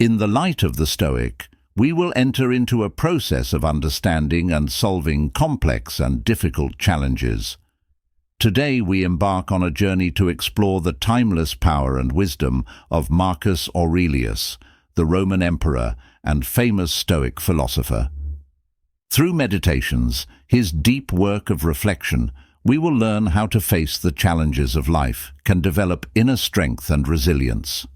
In the light of the Stoic, we will enter into a process of understanding and solving complex and difficult challenges. Today we embark on a journey to explore the timeless power and wisdom of Marcus Aurelius, the Roman emperor and famous Stoic philosopher. Through meditations, his deep work of reflection, we will learn how to face the challenges of life, can develop inner strength and resilience.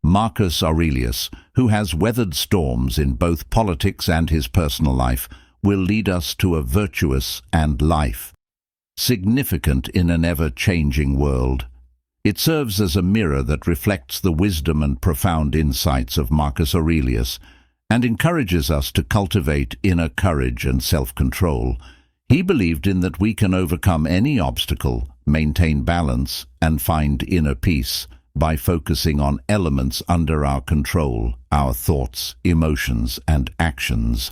Marcus Aurelius, who has weathered storms in both politics and his personal life, will lead us to a virtuous and life significant in an ever-changing world. It serves as a mirror that reflects the wisdom and profound insights of Marcus Aurelius and encourages us to cultivate inner courage and self-control. He believed in that we can overcome any obstacle, maintain balance, and find inner peace by focusing on elements under our control, our thoughts, emotions, and actions.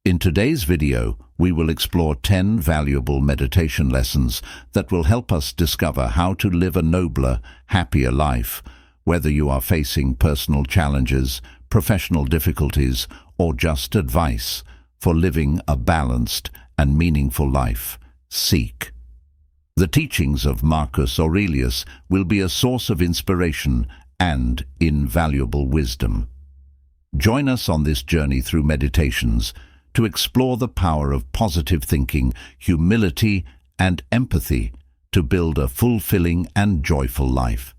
In today's video, we will explore 10 valuable meditation lessons that will help us discover how to live a nobler, happier life, whether you are facing personal challenges, professional difficulties, or just advice for living a balanced and meaningful life. Seek. The teachings of Marcus Aurelius will be a source of inspiration and invaluable wisdom. Join us on this journey through meditations to explore the power of positive thinking, humility, and empathy to build a fulfilling and joyful life.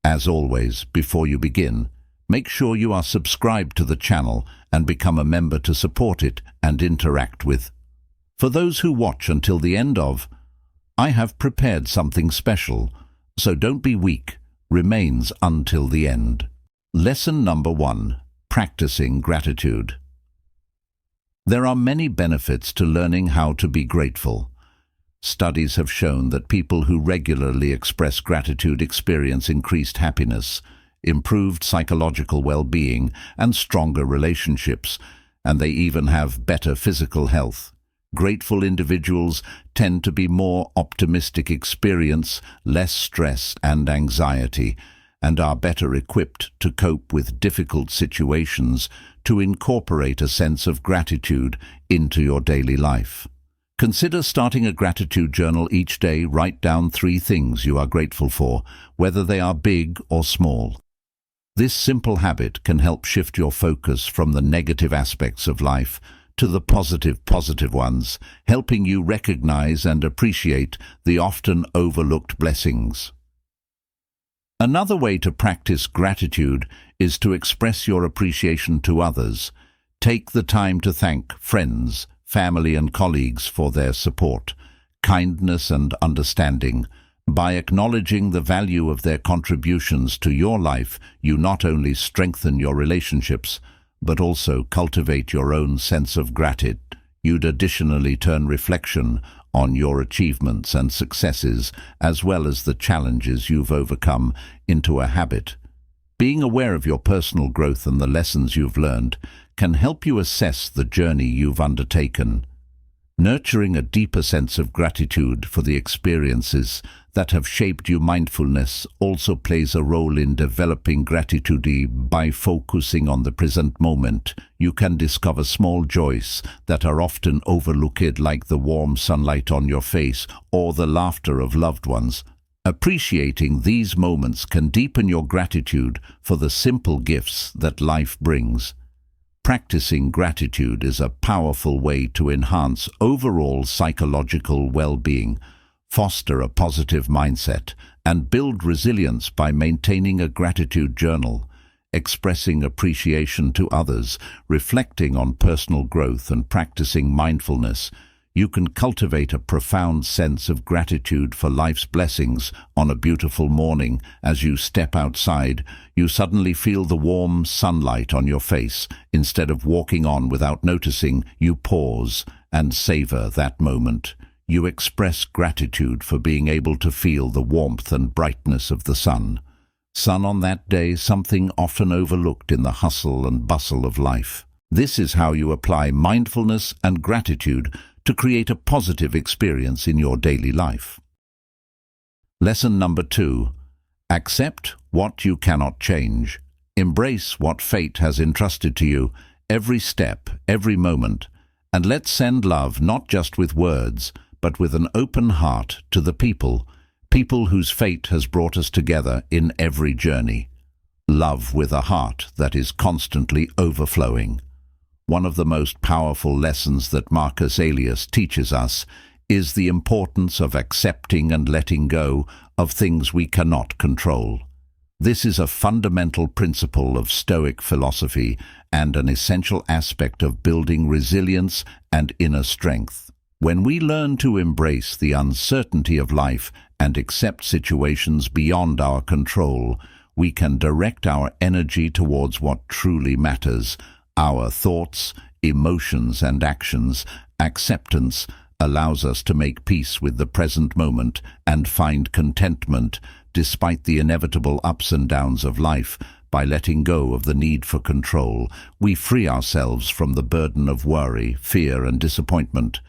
As always, before you begin, make sure you are subscribed to the channel and become a member to support it and interact with. For those who watch until the end I have prepared something special, so don't be weak, remains until the end. Lesson number 1. Practicing gratitude. There are many benefits to learning how to be grateful. Studies have shown that people who regularly express gratitude experience increased happiness, improved psychological well-being, and stronger relationships, and they even have better physical health. Grateful individuals tend to be more optimistic, experience less stress and anxiety, and are better equipped to cope with difficult situations. To incorporate a sense of gratitude into your daily life, consider starting a gratitude journal each day. Write down 3 things you are grateful for, whether they are big or small. This simple habit can help shift your focus from the negative aspects of life to the positive ones, helping you recognize and appreciate the often overlooked blessings. Another way to practice gratitude is to express your appreciation to others. Take the time to thank friends, family, and colleagues for their support, kindness, and understanding. By acknowledging the value of their contributions to your life, you not only strengthen your relationships, but also cultivate your own sense of gratitude. You'd additionally turn reflection on your achievements and successes, as well as the challenges you've overcome, into a habit. Being aware of your personal growth and the lessons you've learned can help you assess the journey you've undertaken. Nurturing a deeper sense of gratitude for the experiences that have shaped you. Mindfulness also plays a role in developing gratitude. By focusing on the present moment, you can discover small joys that are often overlooked, like the warm sunlight on your face or the laughter of loved ones. Appreciating these moments can deepen your gratitude for the simple gifts that life brings. Practicing gratitude is a powerful way to enhance overall psychological well-being, foster a positive mindset, and build resilience. By maintaining a gratitude journal, expressing appreciation to others, reflecting on personal growth, and practicing mindfulness, you can cultivate a profound sense of gratitude for life's blessings. On a beautiful morning, as you step outside, you suddenly feel the warm sunlight on your face. Instead of walking on without noticing, you pause and savor that moment. You express gratitude for being able to feel the warmth and brightness of the sun. Sun on that day, something often overlooked in the hustle and bustle of life. This is how you apply mindfulness and gratitude to create a positive experience in your daily life. Lesson number 2. Accept what you cannot change. Embrace what fate has entrusted to you, every step, every moment, and let's send love not just with words, but with an open heart to the people whose fate has brought us together in every journey. Love with a heart that is constantly overflowing. One of the most powerful lessons that Marcus Aurelius teaches us is the importance of accepting and letting go of things we cannot control. This is a fundamental principle of Stoic philosophy and an essential aspect of building resilience and inner strength. When we learn to embrace the uncertainty of life and accept situations beyond our control, we can direct our energy towards what truly matters, our thoughts, emotions, and actions. Acceptance allows us to make peace with the present moment and find contentment despite the inevitable ups and downs of life. By letting go of the need for control, we free ourselves from the burden of worry, fear, and disappointment,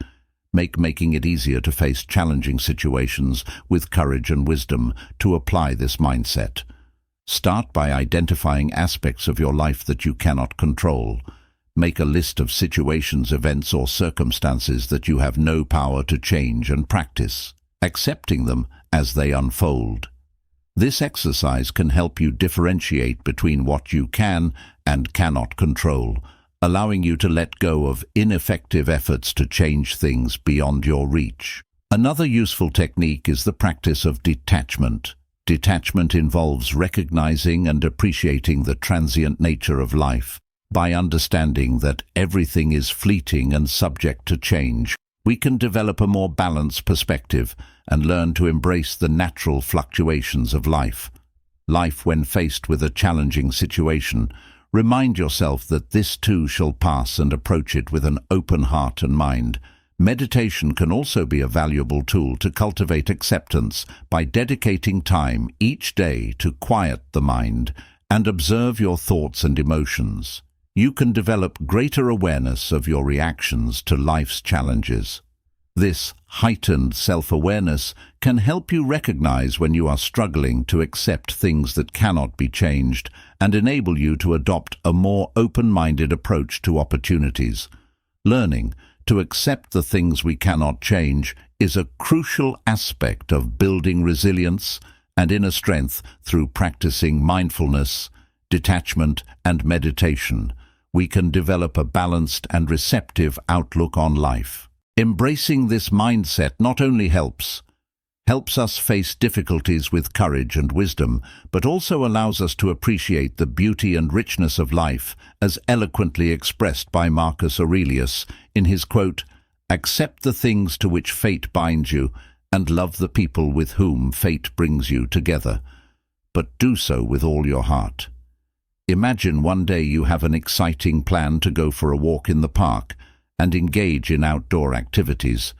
making it easier to face challenging situations with courage and wisdom. To apply this mindset, start by identifying aspects of your life that you cannot control. Make a list of situations, events, or circumstances that you have no power to change and practice accepting them as they unfold. This exercise can help you differentiate between what you can and cannot control, allowing you to let go of ineffective efforts to change things beyond your reach. Another useful technique is the practice of detachment. Detachment involves recognizing and appreciating the transient nature of life. By understanding that everything is fleeting and subject to change, we can develop a more balanced perspective and learn to embrace the natural fluctuations of life. When faced with a challenging situation, remind yourself that this too shall pass and approach it with an open heart and mind. Meditation can also be a valuable tool to cultivate acceptance by dedicating time each day to quiet the mind and observe your thoughts and emotions. You can develop greater awareness of your reactions to life's challenges. This heightened self-awareness can help you recognize when you are struggling to accept things that cannot be changed and enable you to adopt a more open-minded approach to opportunities. Learning to accept the things we cannot change is a crucial aspect of building resilience and inner strength. Through practicing mindfulness, detachment, and meditation, we can develop a balanced and receptive outlook on life. Embracing this mindset not only helps us face difficulties with courage and wisdom, but also allows us to appreciate the beauty and richness of life, as eloquently expressed by Marcus Aurelius in his quote, "Accept the things to which fate binds you, and love the people with whom fate brings you together. But do so with all your heart." Imagine one day you have an exciting plan to go for a walk in the park and engage in outdoor activities.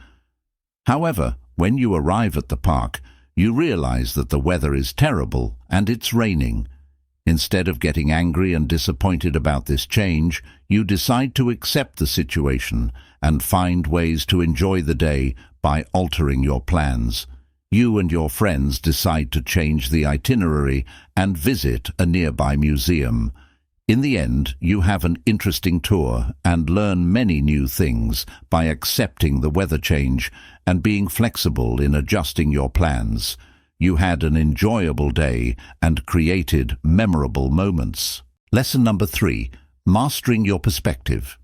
However, when you arrive at the park, you realize that the weather is terrible and it's raining. Instead of getting angry and disappointed about this change, you decide to accept the situation and find ways to enjoy the day by altering your plans. You and your friends decide to change the itinerary and visit a nearby museum. In the end, you have an interesting tour and learn many new things by accepting the weather change and being flexible in adjusting your plans. You had an enjoyable day and created memorable moments. Lesson number 3, mastering your perspective.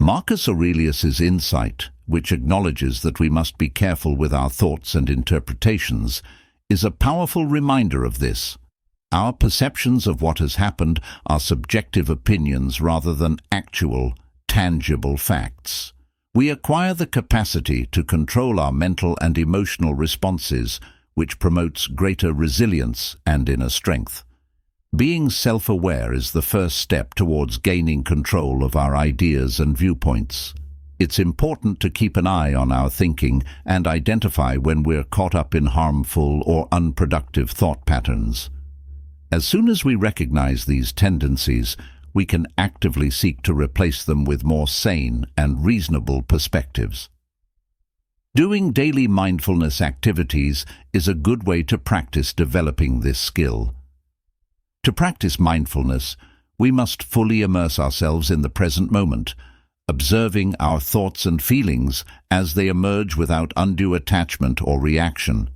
Marcus Aurelius's insight, which acknowledges that we must be careful with our thoughts and interpretations, is a powerful reminder of this. Our perceptions of what has happened are subjective opinions rather than actual, tangible facts. We acquire the capacity to control our mental and emotional responses, which promotes greater resilience and inner strength. Being self-aware is the first step towards gaining control of our ideas and viewpoints. It's important to keep an eye on our thinking and identify when we're caught up in harmful or unproductive thought patterns. As soon as we recognize these tendencies, we can actively seek to replace them with more sane and reasonable perspectives. Doing daily mindfulness activities is a good way to practice developing this skill. To practice mindfulness, we must fully immerse ourselves in the present moment, observing our thoughts and feelings as they emerge without undue attachment or reaction.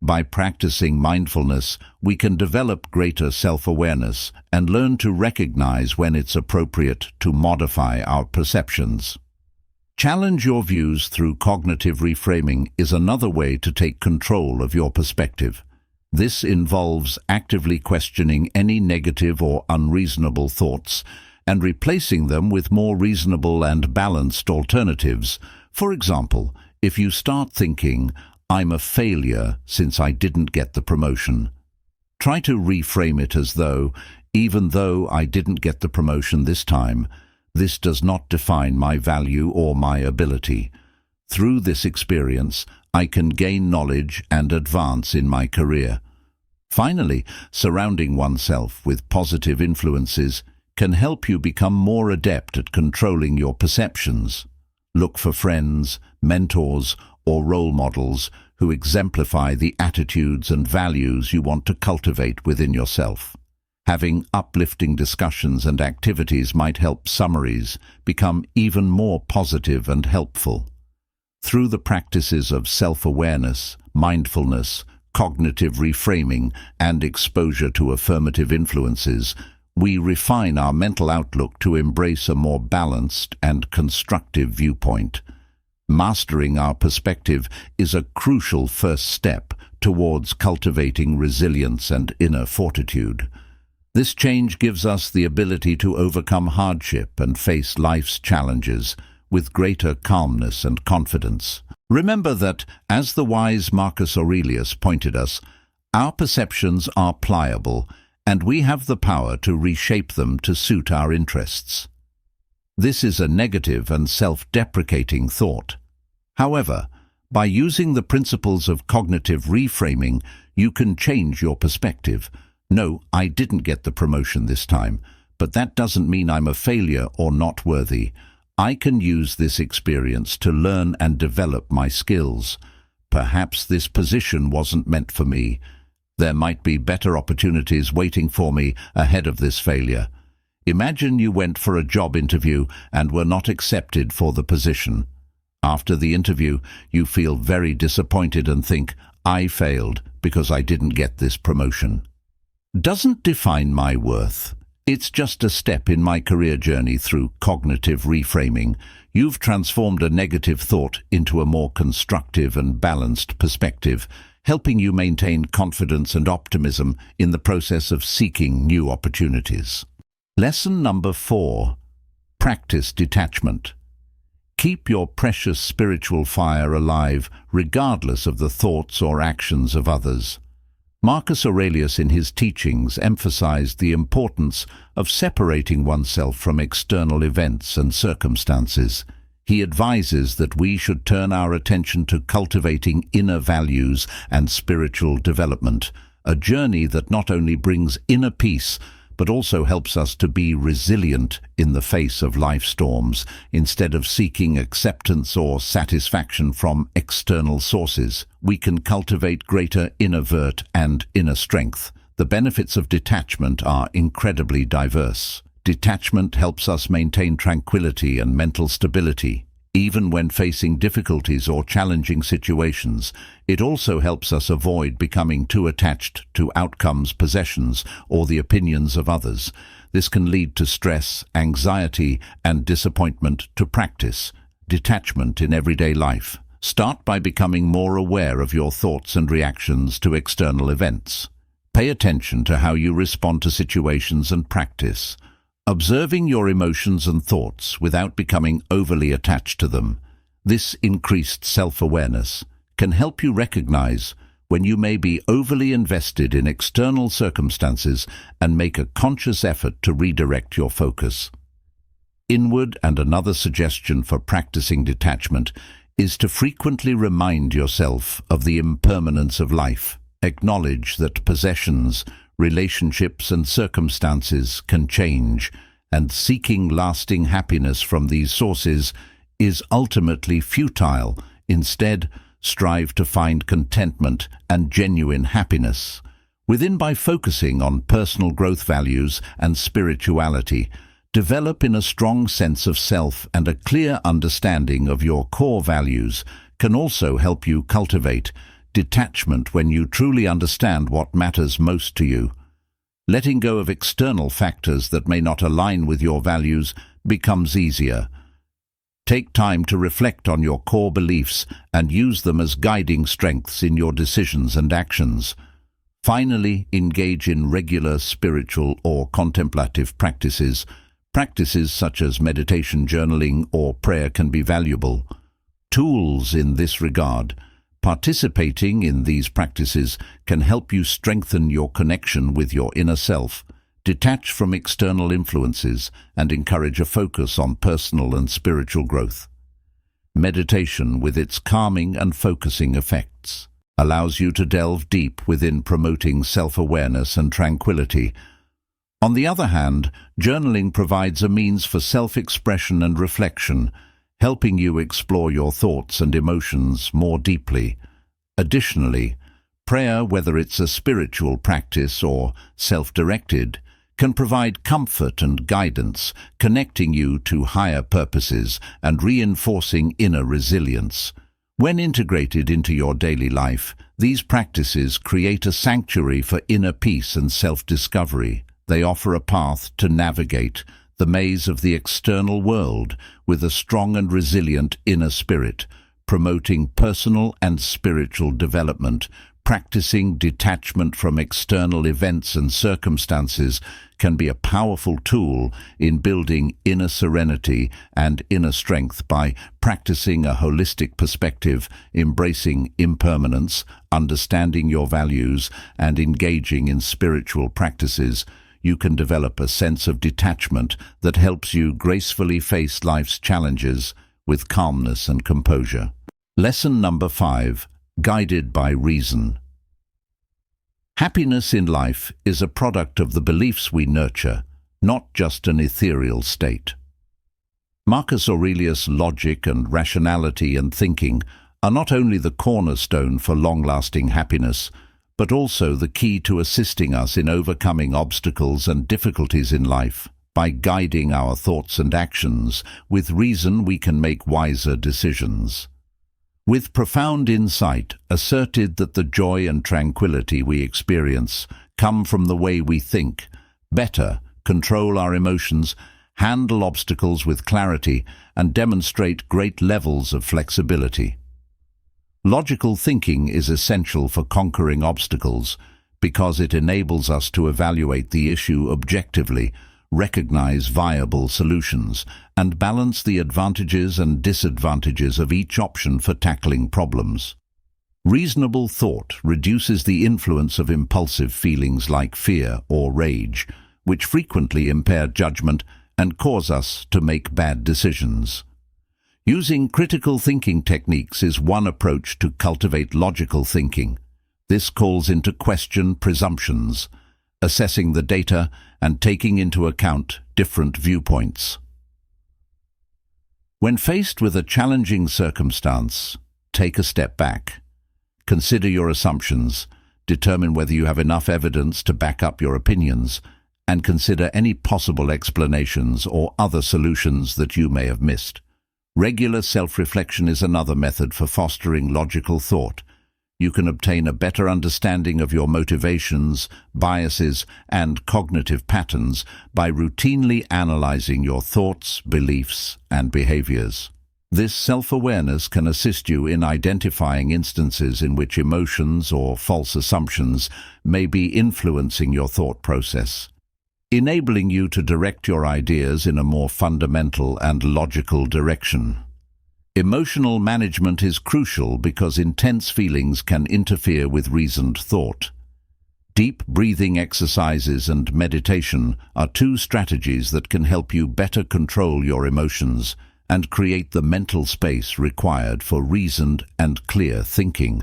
By practicing mindfulness, we can develop greater self-awareness and learn to recognize when it's appropriate to modify our perceptions. Challenge your views through cognitive reframing is another way to take control of your perspective. This involves actively questioning any negative or unreasonable thoughts and replacing them with more reasonable and balanced alternatives. For example, if you start thinking, "I'm a failure since I didn't get the promotion," try to reframe it as though, "Even though I didn't get the promotion this time, this does not define my value or my ability. Through this experience, I can gain knowledge and advance in my career." Finally, surrounding oneself with positive influences can help you become more adept at controlling your perceptions. Look for friends, mentors, or role models who exemplify the attitudes and values you want to cultivate within yourself. Having uplifting discussions and activities might help summaries become even more positive and helpful. Through the practices of self-awareness, mindfulness, cognitive reframing, and exposure to affirmative influences, we refine our mental outlook to embrace a more balanced and constructive viewpoint. Mastering our perspective is a crucial first step towards cultivating resilience and inner fortitude. This change gives us the ability to overcome hardship and face life's challenges with greater calmness and confidence. Remember that, as the wise Marcus Aurelius pointed us, our perceptions are pliable, and we have the power to reshape them to suit our interests. This is a negative and self-deprecating thought. However, by using the principles of cognitive reframing, you can change your perspective. "No, I didn't get the promotion this time, but that doesn't mean I'm a failure or not worthy. I can use this experience to learn and develop my skills. Perhaps this position wasn't meant for me. There might be better opportunities waiting for me ahead of this failure." Imagine you went for a job interview and were not accepted for the position. After the interview, you feel very disappointed and think, "I failed because I didn't get this promotion. Doesn't define my worth. It's just a step in my career journey through cognitive reframing. You've transformed a negative thought into a more constructive and balanced perspective, helping you maintain confidence and optimism in the process of seeking new opportunities. Lesson number 4. Practice detachment. Keep your precious spiritual fire alive regardless of the thoughts or actions of others. Marcus Aurelius in his teachings emphasized the importance of separating oneself from external events and circumstances. He advises that we should turn our attention to cultivating inner values and spiritual development, a journey that not only brings inner peace, but also helps us to be resilient in the face of life storms, instead of seeking acceptance or satisfaction from external sources. We can cultivate greater inner virtue and inner strength. The benefits of detachment are incredibly diverse. Detachment helps us maintain tranquility and mental stability, even when facing difficulties or challenging situations. It also helps us avoid becoming too attached to outcomes, possessions, or the opinions of others. This can lead to stress, anxiety, and disappointment. To practice detachment in everyday life, start by becoming more aware of your thoughts and reactions to external events. Pay attention to how you respond to situations and practice observing your emotions and thoughts without becoming overly attached to them. This increased self-awareness can help you recognize when you may be overly invested in external circumstances and make a conscious effort to redirect your focus inward. And another suggestion for practicing detachment is to frequently remind yourself of the impermanence of life. Acknowledge that possessions, relationships, and circumstances can change, and seeking lasting happiness from these sources is ultimately futile. Instead, strive to find contentment and genuine happiness Within, by focusing on personal growth values and spirituality, develop in a strong sense of self, and a clear understanding of your core values can also help you cultivate detachment when you truly understand what matters most to you. Letting go of external factors that may not align with your values becomes easier. Take time to reflect on your core beliefs and use them as guiding strengths in your decisions and actions. Finally, engage in regular spiritual or contemplative practices. Practices such as meditation, journaling, or prayer can be valuable tools in this regard. Participating in these practices can help you strengthen your connection with your inner self, detach from external influences, and encourage a focus on personal and spiritual growth. Meditation, with its calming and focusing effects, allows you to delve deep within, promoting self-awareness and tranquility. On the other hand, journaling provides a means for self-expression and reflection, helping you explore your thoughts and emotions more deeply. Additionally, prayer, whether it's a spiritual practice or self-directed, can provide comfort and guidance, connecting you to higher purposes and reinforcing inner resilience. When integrated into your daily life, these practices create a sanctuary for inner peace and self-discovery. They offer a path to navigate the maze of the external world with a strong and resilient inner spirit, promoting personal and spiritual development. Practicing detachment from external events and circumstances can be a powerful tool in building inner serenity and inner strength. By practicing a holistic perspective, embracing impermanence, understanding your values, and engaging in spiritual practices, you can develop a sense of detachment that helps you gracefully face life's challenges with calmness and composure. Lesson number 5. Guided by reason. Happiness in life is a product of the beliefs we nurture, not just an ethereal state. Marcus Aurelius' logic and rationality and thinking are not only the cornerstone for long-lasting happiness, but also the key to assisting us in overcoming obstacles and difficulties in life. By guiding our thoughts and actions with reason, we can make wiser decisions. With profound insight, asserted that the joy and tranquility we experience come from the way we think, better control our emotions, handle obstacles with clarity, and demonstrate great levels of flexibility. Logical thinking is essential for conquering obstacles because it enables us to evaluate the issue objectively, recognize viable solutions, and balance the advantages and disadvantages of each option for tackling problems. Reasonable thought reduces the influence of impulsive feelings like fear or rage, which frequently impair judgment and cause us to make bad decisions. Using critical thinking techniques is one approach to cultivate logical thinking. This calls into question presumptions, assessing the data and taking into account different viewpoints. When faced with a challenging circumstance, take a step back. Consider your assumptions, determine whether you have enough evidence to back up your opinions, and consider any possible explanations or other solutions that you may have missed. Regular self-reflection is another method for fostering logical thought. You can obtain a better understanding of your motivations, biases, and cognitive patterns by routinely analyzing your thoughts, beliefs, and behaviors. This self-awareness can assist you in identifying instances in which emotions or false assumptions may be influencing your thought process, enabling you to direct your ideas in a more fundamental and logical direction. Emotional management is crucial because intense feelings can interfere with reasoned thought. Deep breathing exercises and meditation are two strategies that can help you better control your emotions and create the mental space required for reasoned and clear thinking.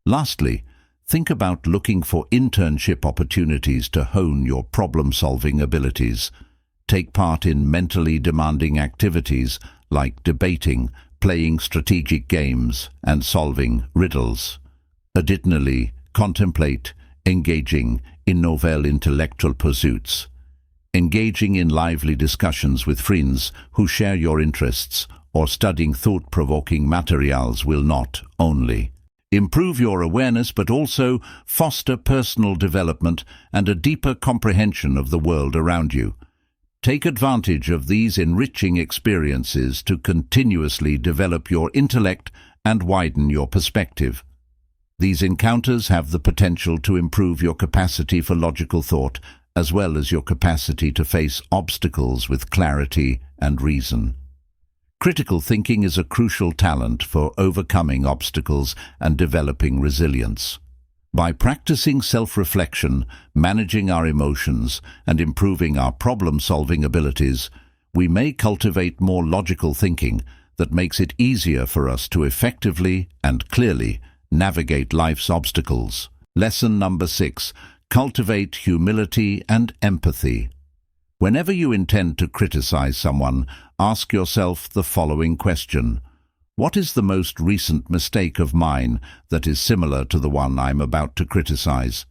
Lastly, think about looking for internship opportunities to hone your problem-solving abilities. Take part in mentally demanding activities like debating, playing strategic games, and solving riddles. Additionally, contemplate, engaging in novel intellectual pursuits. Engaging in lively discussions with friends who share your interests or studying thought-provoking materials will not only improve your awareness but also foster personal development and a deeper comprehension of the world around you. Take advantage of these enriching experiences to continuously develop your intellect and widen your perspective. These encounters have the potential to improve your capacity for logical thought, as well as your capacity to face obstacles with clarity and reason. Critical thinking is a crucial talent for overcoming obstacles and developing resilience. By practicing self-reflection, managing our emotions, and improving our problem-solving abilities, we may cultivate more logical thinking that makes it easier for us to effectively and clearly navigate life's obstacles. Lesson number 6. Cultivate humility and empathy. Whenever you intend to criticize someone, ask yourself the following question. What is the most recent mistake of mine that is similar to the one I'm about to criticize?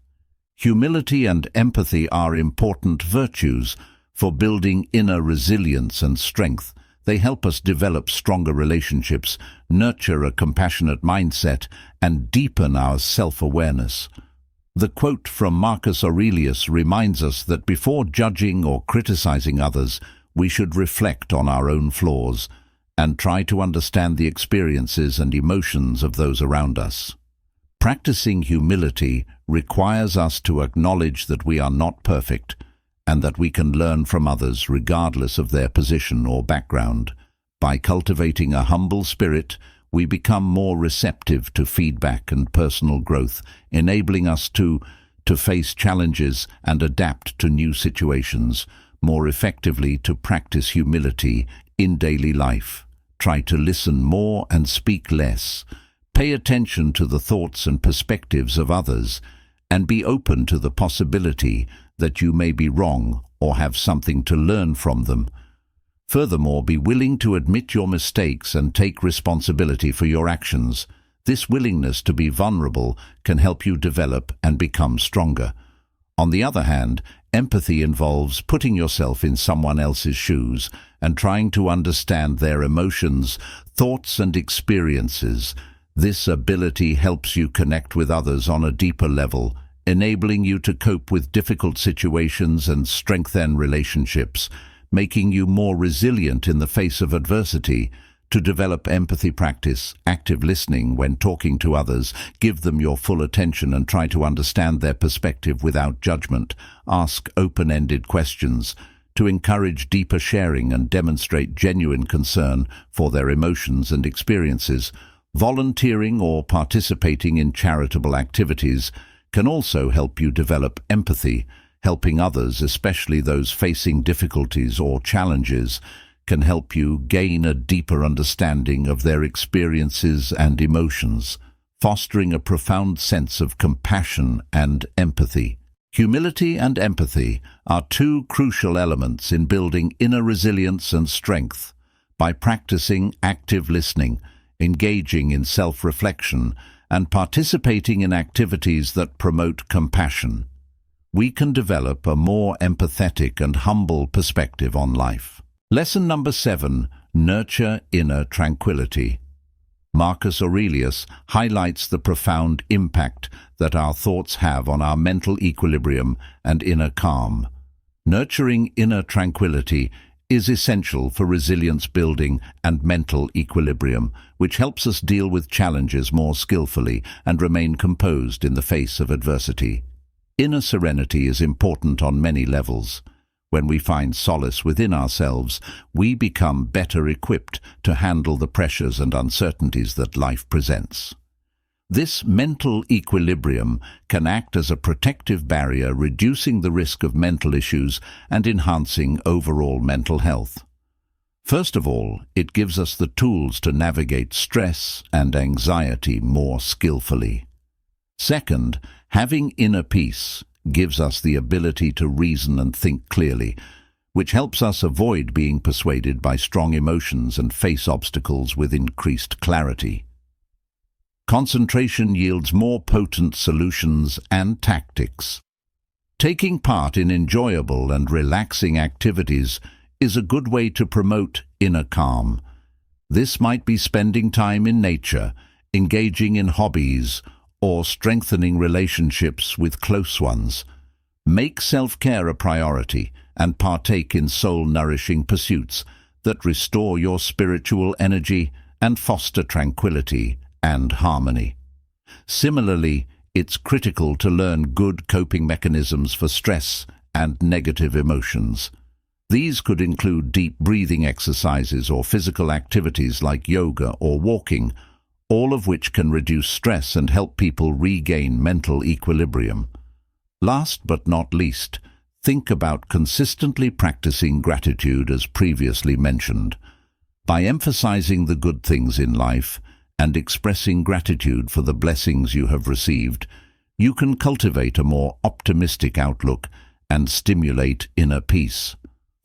Humility and empathy are important virtues for building inner resilience and strength. They help us develop stronger relationships, nurture a compassionate mindset, and deepen our self-awareness. The quote from Marcus Aurelius reminds us that before judging or criticizing others, we should reflect on our own flaws and try to understand the experiences and emotions of those around us. Practicing humility requires us to acknowledge that we are not perfect and that we can learn from others regardless of their position or background. By cultivating a humble spirit, we become more receptive to feedback and personal growth, enabling us to face challenges and adapt to new situations more effectively. To practice humility in daily life, try to listen more and speak less. Pay attention to the thoughts and perspectives of others, and be open to the possibility that you may be wrong or have something to learn from them. Furthermore, be willing to admit your mistakes and take responsibility for your actions. This willingness to be vulnerable can help you develop and become stronger. On the other hand, empathy involves putting yourself in someone else's shoes and trying to understand their emotions, thoughts, and experiences. This ability helps you connect with others on a deeper level, enabling you to cope with difficult situations and strengthen relationships, making you more resilient in the face of adversity. To develop empathy, practice active listening when talking to others. Give them your full attention and try to understand their perspective without judgment. Ask open-ended questions to encourage deeper sharing and demonstrate genuine concern for their emotions and experiences. Volunteering or participating in charitable activities can also help you develop empathy. Helping others, especially those facing difficulties or challenges, can help you gain a deeper understanding of their experiences and emotions, fostering a profound sense of compassion and empathy. Humility and empathy are two crucial elements in building inner resilience and strength. By practicing active listening, engaging in self-reflection, and participating in activities that promote compassion, we can develop a more empathetic and humble perspective on life. Lesson number 7. Nurture inner tranquility. Marcus Aurelius highlights the profound impact that our thoughts have on our mental equilibrium and inner calm. Nurturing inner tranquility is essential for resilience building and mental equilibrium, which helps us deal with challenges more skillfully and remain composed in the face of adversity. Inner serenity is important on many levels. When we find solace within ourselves, we become better equipped to handle the pressures and uncertainties that life presents. This mental equilibrium can act as a protective barrier, reducing the risk of mental issues and enhancing overall mental health. First of all, it gives us the tools to navigate stress and anxiety more skillfully. Second, having inner peace gives us the ability to reason and think clearly, which helps us avoid being persuaded by strong emotions and face obstacles with increased clarity. Concentration yields more potent solutions and tactics. Taking part in enjoyable and relaxing activities is a good way to promote inner calm. This might be spending time in nature, engaging in hobbies, or strengthening relationships with close ones. Make self-care a priority and partake in soul-nourishing pursuits that restore your spiritual energy and foster tranquility and harmony. Similarly, it's critical to learn good coping mechanisms for stress and negative emotions. These could include deep breathing exercises or physical activities like yoga or walking, all of which can reduce stress and help people regain mental equilibrium. Last but not least, think about consistently practicing gratitude as previously mentioned. By emphasizing the good things in life and expressing gratitude for the blessings you have received, you can cultivate a more optimistic outlook and stimulate inner peace.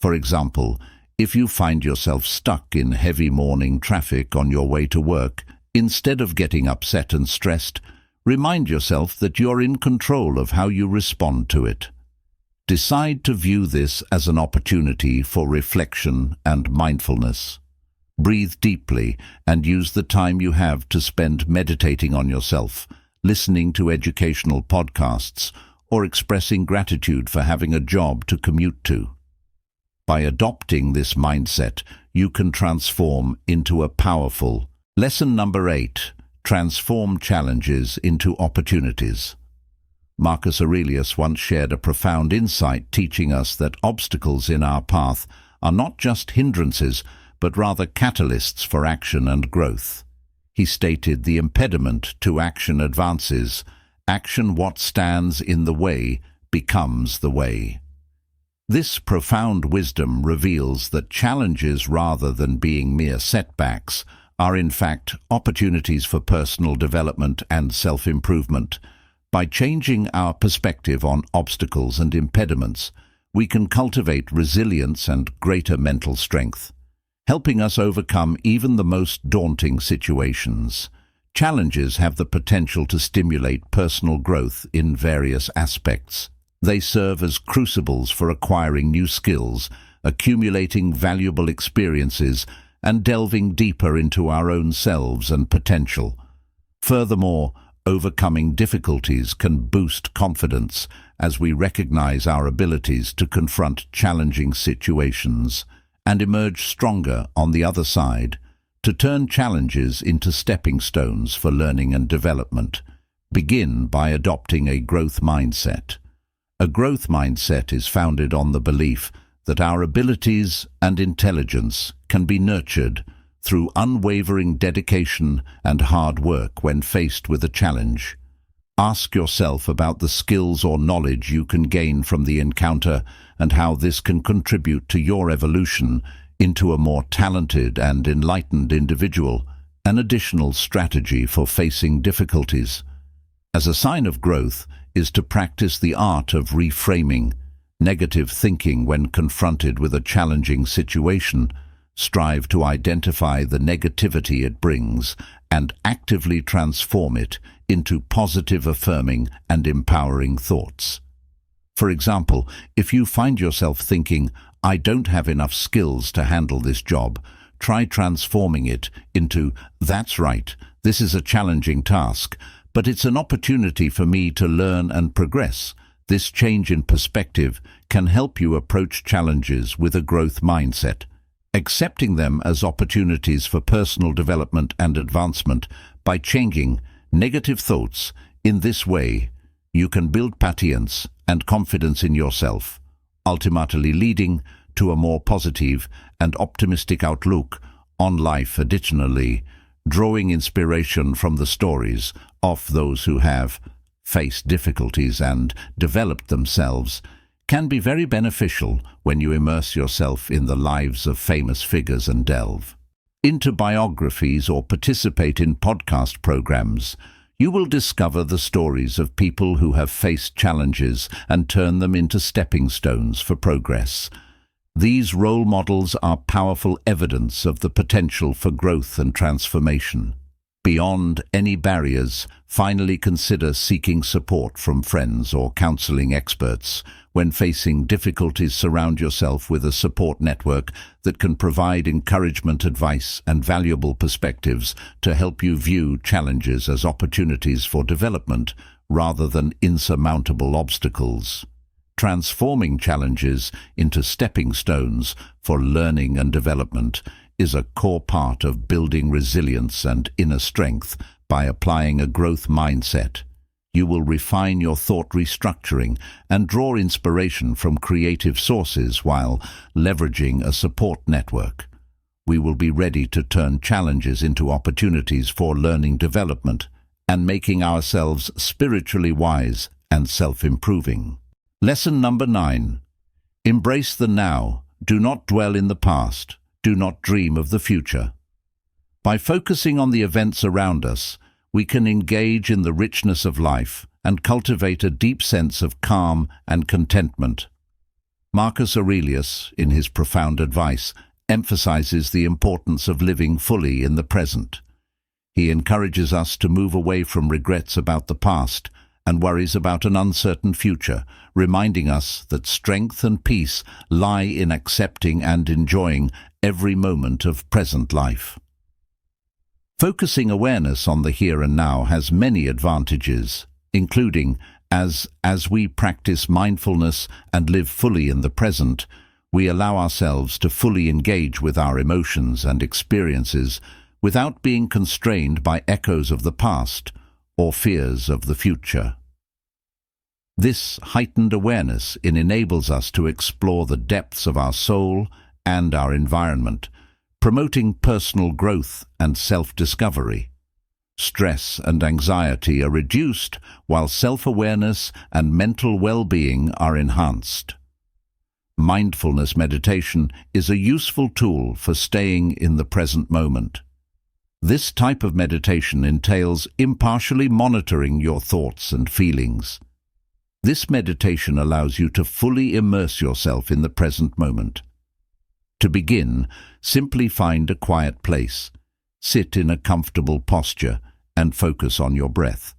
For example, if you find yourself stuck in heavy morning traffic on your way to work, instead of getting upset and stressed, remind yourself that you're in control of how you respond to it. Decide to view this as an opportunity for reflection and mindfulness. Breathe deeply and use the time you have to spend meditating on yourself, listening to educational podcasts, or expressing gratitude for having a job to commute to. By adopting this mindset, you can transform into a powerful. Lesson number 8. Transform challenges into opportunities. Marcus Aurelius once shared a profound insight teaching us that obstacles in our path are not just hindrances, but rather catalysts for action and growth. He stated, "The impediment to action advances. Action what stands in the way becomes the way." This profound wisdom reveals that challenges, rather than being mere setbacks, are in fact opportunities for personal development and self-improvement. By changing our perspective on obstacles and impediments, we can cultivate resilience and greater mental strength, helping us overcome even the most daunting situations. Challenges have the potential to stimulate personal growth in various aspects. They serve as crucibles for acquiring new skills, accumulating valuable experiences, and delving deeper into our own selves and potential. Furthermore, overcoming difficulties can boost confidence as we recognize our abilities to confront challenging situations and emerge stronger on the other side. To turn challenges into stepping stones for learning and development, begin by adopting a growth mindset. A growth mindset is founded on the belief that our abilities and intelligence can be nurtured through unwavering dedication and hard work when faced with a challenge. Ask yourself about the skills or knowledge you can gain from the encounter and how this can contribute to your evolution into a more talented and enlightened individual, an additional strategy for facing difficulties. As a sign of growth is to practice the art of reframing negative thinking when confronted with a challenging situation. Strive to identify the negativity it brings and actively transform it into positive, affirming, and empowering thoughts. For example, if you find yourself thinking, "I don't have enough skills to handle this job," try transforming it into, "That's right, this is a challenging task, but it's an opportunity for me to learn and progress." This change in perspective can help you approach challenges with a growth mindset, accepting them as opportunities for personal development and advancement. By changing negative thoughts in this way, you can build patience and confidence in yourself, ultimately leading to a more positive and optimistic outlook on life. Additionally, drawing inspiration from the stories of those who have faced difficulties and developed themselves can be very beneficial when you immerse yourself in the lives of famous figures and delve into biographies or participate in podcast programs. You will discover the stories of people who have faced challenges and turn them into stepping stones for progress. These role models are powerful evidence of the potential for growth and transformation. beyond any barriers, finally consider seeking support from friends or counseling experts. When facing difficulties, surround yourself with a support network that can provide encouragement, advice, and valuable perspectives to help you view challenges as opportunities for development rather than insurmountable obstacles. Transforming challenges into stepping stones for learning and development is a core part of building resilience and inner strength. By applying a growth mindset, you will refine your thought restructuring and draw inspiration from creative sources while leveraging a support network. We will be ready to turn challenges into opportunities for learning development and making ourselves spiritually wise and self-improving. Lesson number 9. Embrace the now. Do not dwell in the past. Do not dream of the future. By focusing on the events around us, we can engage in the richness of life and cultivate a deep sense of calm and contentment. Marcus Aurelius, in his profound advice, emphasizes the importance of living fully in the present. He encourages us to move away from regrets about the past and worries about an uncertain future, reminding us that strength and peace lie in accepting and enjoying every moment of present life. Focusing awareness on the here and now has many advantages, including as we practice mindfulness and live fully in the present, we allow ourselves to fully engage with our emotions and experiences without being constrained by echoes of the past or fears of the future. This heightened awareness enables us to explore the depths of our soul and our environment, promoting personal growth and self-discovery. Stress and anxiety are reduced, while self-awareness and mental well-being are enhanced. Mindfulness meditation is a useful tool for staying in the present moment. This type of meditation entails impartially monitoring your thoughts and feelings. This meditation allows you to fully immerse yourself in the present moment. To begin, simply find a quiet place, sit in a comfortable posture, and focus on your breath.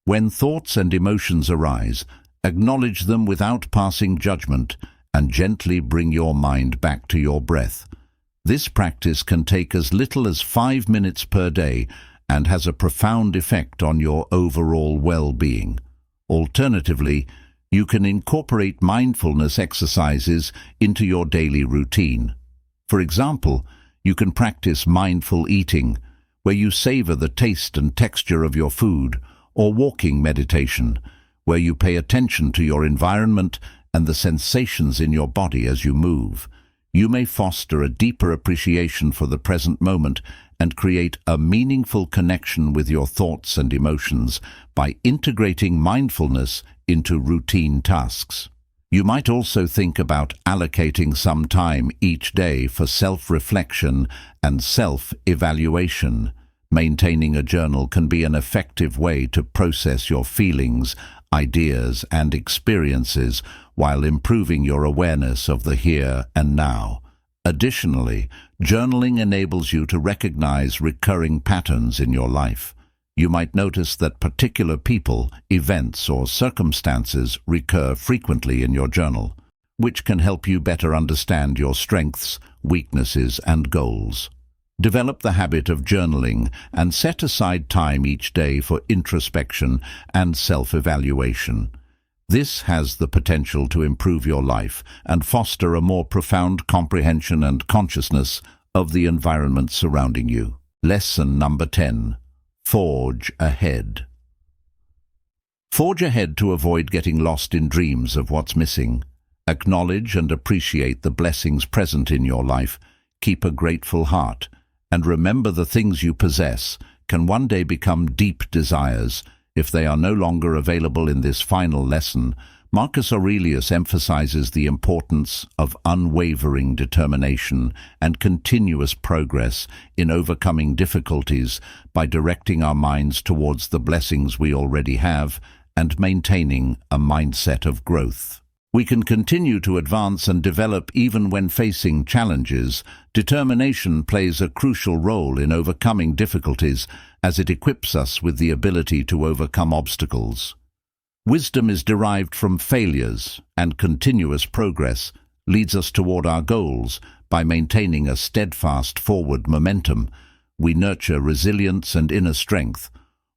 When thoughts and emotions arise, acknowledge them without passing judgment and gently bring your mind back to your breath. This practice can take as little as 5 minutes per day and has a profound effect on your overall well-being. Alternatively, you can incorporate mindfulness exercises into your daily routine. For example, you can practice mindful eating, where you savor the taste and texture of your food, or walking meditation, where you pay attention to your environment and the sensations in your body as you move. You may foster a deeper appreciation for the present moment and create a meaningful connection with your thoughts and emotions by integrating mindfulness into routine tasks. You might also think about allocating some time each day for self-reflection and self-evaluation. Maintaining a journal can be an effective way to process your feelings, ideas, and experiences while improving your awareness of the here and now. Additionally, journaling enables you to recognize recurring patterns in your life. You might notice that particular people, events, or circumstances recur frequently in your journal, which can help you better understand your strengths, weaknesses, and goals. Develop the habit of journaling and set aside time each day for introspection and self-evaluation. This has the potential to improve your life and foster a more profound comprehension and consciousness of the environment surrounding you. Lesson number 10. Forge ahead. Forge ahead to avoid getting lost in dreams of what's missing. Acknowledge and appreciate the blessings present in your life. Keep a grateful heart, and remember the things you possess can one day become deep desires. If they are no longer available in this final lesson, Marcus Aurelius emphasizes the importance of unwavering determination and continuous progress in overcoming difficulties by directing our minds towards the blessings we already have and maintaining a mindset of growth. We can continue to advance and develop even when facing challenges. Determination plays a crucial role in overcoming difficulties as it equips us with the ability to overcome obstacles. Wisdom is derived from failures, and continuous progress leads us toward our goals. By maintaining a steadfast forward momentum, we nurture resilience and inner strength,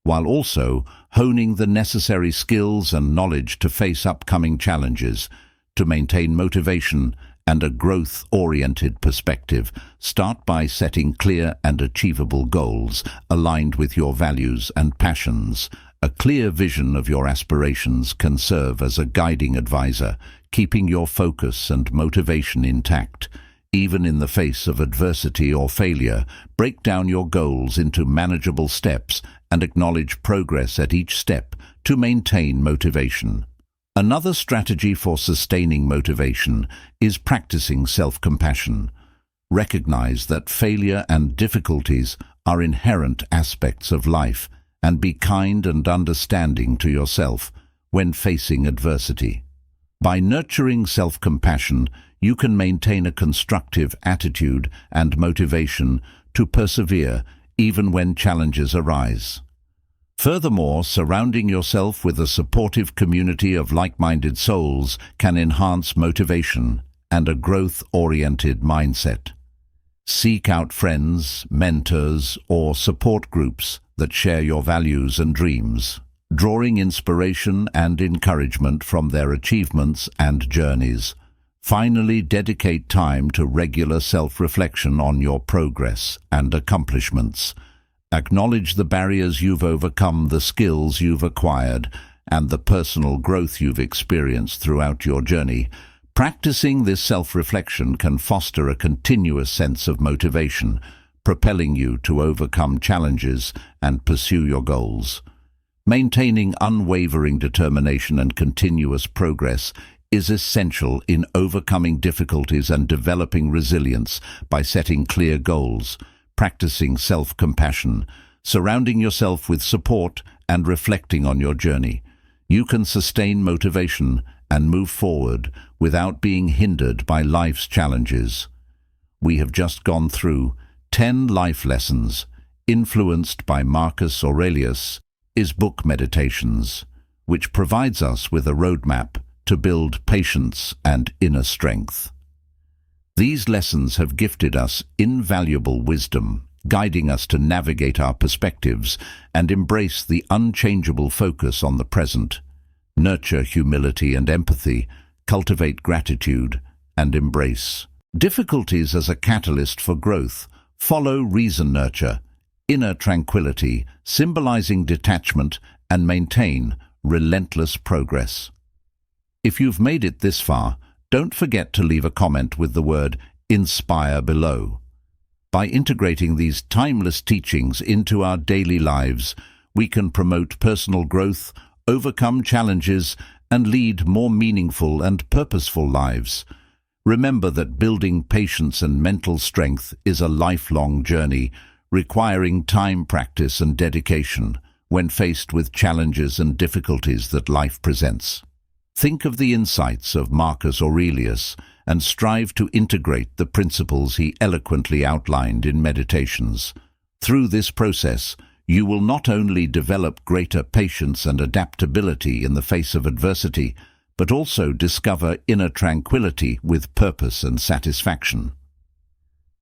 while also honing the necessary skills and knowledge to face upcoming challenges. To maintain motivation and a growth-oriented perspective, start by setting clear and achievable goals aligned with your values and passions. A clear vision of your aspirations can serve as a guiding advisor, keeping your focus and motivation intact. Even in the face of adversity or failure, break down your goals into manageable steps and acknowledge progress at each step to maintain motivation. Another strategy for sustaining motivation is practicing self-compassion. Recognize that failure and difficulties are inherent aspects of life, and be kind and understanding to yourself when facing adversity. By nurturing self-compassion, you can maintain a constructive attitude and motivation to persevere even when challenges arise. Furthermore, surrounding yourself with a supportive community of like-minded souls can enhance motivation and a growth-oriented mindset. Seek out friends, mentors, or support groups that share your values and dreams, drawing inspiration and encouragement from their achievements and journeys. Finally, dedicate time to regular self-reflection on your progress and accomplishments. Acknowledge the barriers you've overcome, the skills you've acquired, and the personal growth you've experienced throughout your journey. Practicing this self-reflection can foster a continuous sense of motivation, propelling you to overcome challenges and pursue your goals. Maintaining unwavering determination and continuous progress is essential in overcoming difficulties and developing resilience. By setting clear goals, practicing self-compassion, surrounding yourself with support, and reflecting on your journey, you can sustain motivation and move forward without being hindered by life's challenges. We have just gone through 10 life lessons influenced by Marcus Aurelius' book Meditations, which provides us with a roadmap to build patience and inner strength. These lessons have gifted us invaluable wisdom, guiding us to navigate our perspectives and embrace the unchangeable focus on the present. Nurture humility and empathy, cultivate gratitude, and embrace difficulties as a catalyst for growth. Follow reason, nurture inner tranquility, symbolizing detachment, and maintain relentless progress. If you've made it this far, don't forget to leave a comment with the word "Inspire" below. By integrating these timeless teachings into our daily lives, we can promote personal growth, overcome challenges, and lead more meaningful and purposeful lives. Remember that building patience and mental strength is a lifelong journey, requiring time, practice, and dedication when faced with challenges and difficulties that life presents. Think of the insights of Marcus Aurelius and strive to integrate the principles he eloquently outlined in Meditations. Through this process, you will not only develop greater patience and adaptability in the face of adversity, but also discover inner tranquility with purpose and satisfaction.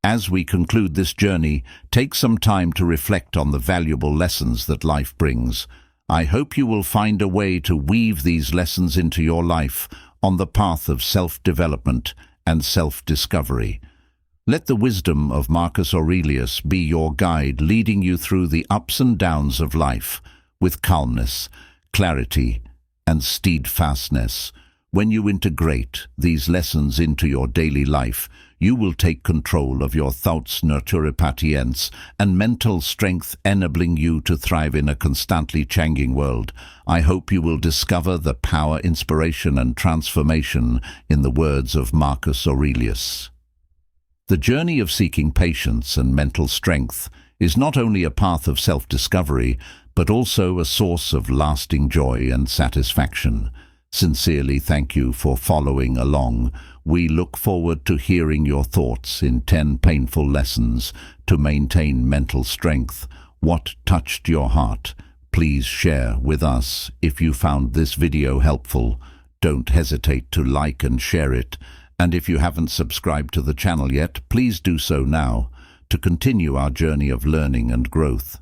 As we conclude this journey, take some time to reflect on the valuable lessons that life brings. I hope you will find a way to weave these lessons into your life on the path of self-development and self-discovery. Let the wisdom of Marcus Aurelius be your guide, leading you through the ups and downs of life with calmness, clarity, and steadfastness. When you integrate these lessons into your daily life, you will take control of your thoughts, nurture patience, and mental strength, enabling you to thrive in a constantly changing world. I hope you will discover the power, inspiration, and transformation in the words of Marcus Aurelius. The journey of seeking patience and mental strength is not only a path of self-discovery, but also a source of lasting joy and satisfaction. Sincerely thank you for following along. We look forward to hearing your thoughts in 10 painful lessons to maintain mental strength. What touched your heart? Please share with us. If you found this video helpful, don't hesitate to like and share it. And if you haven't subscribed to the channel yet, please do so now to continue our journey of learning and growth.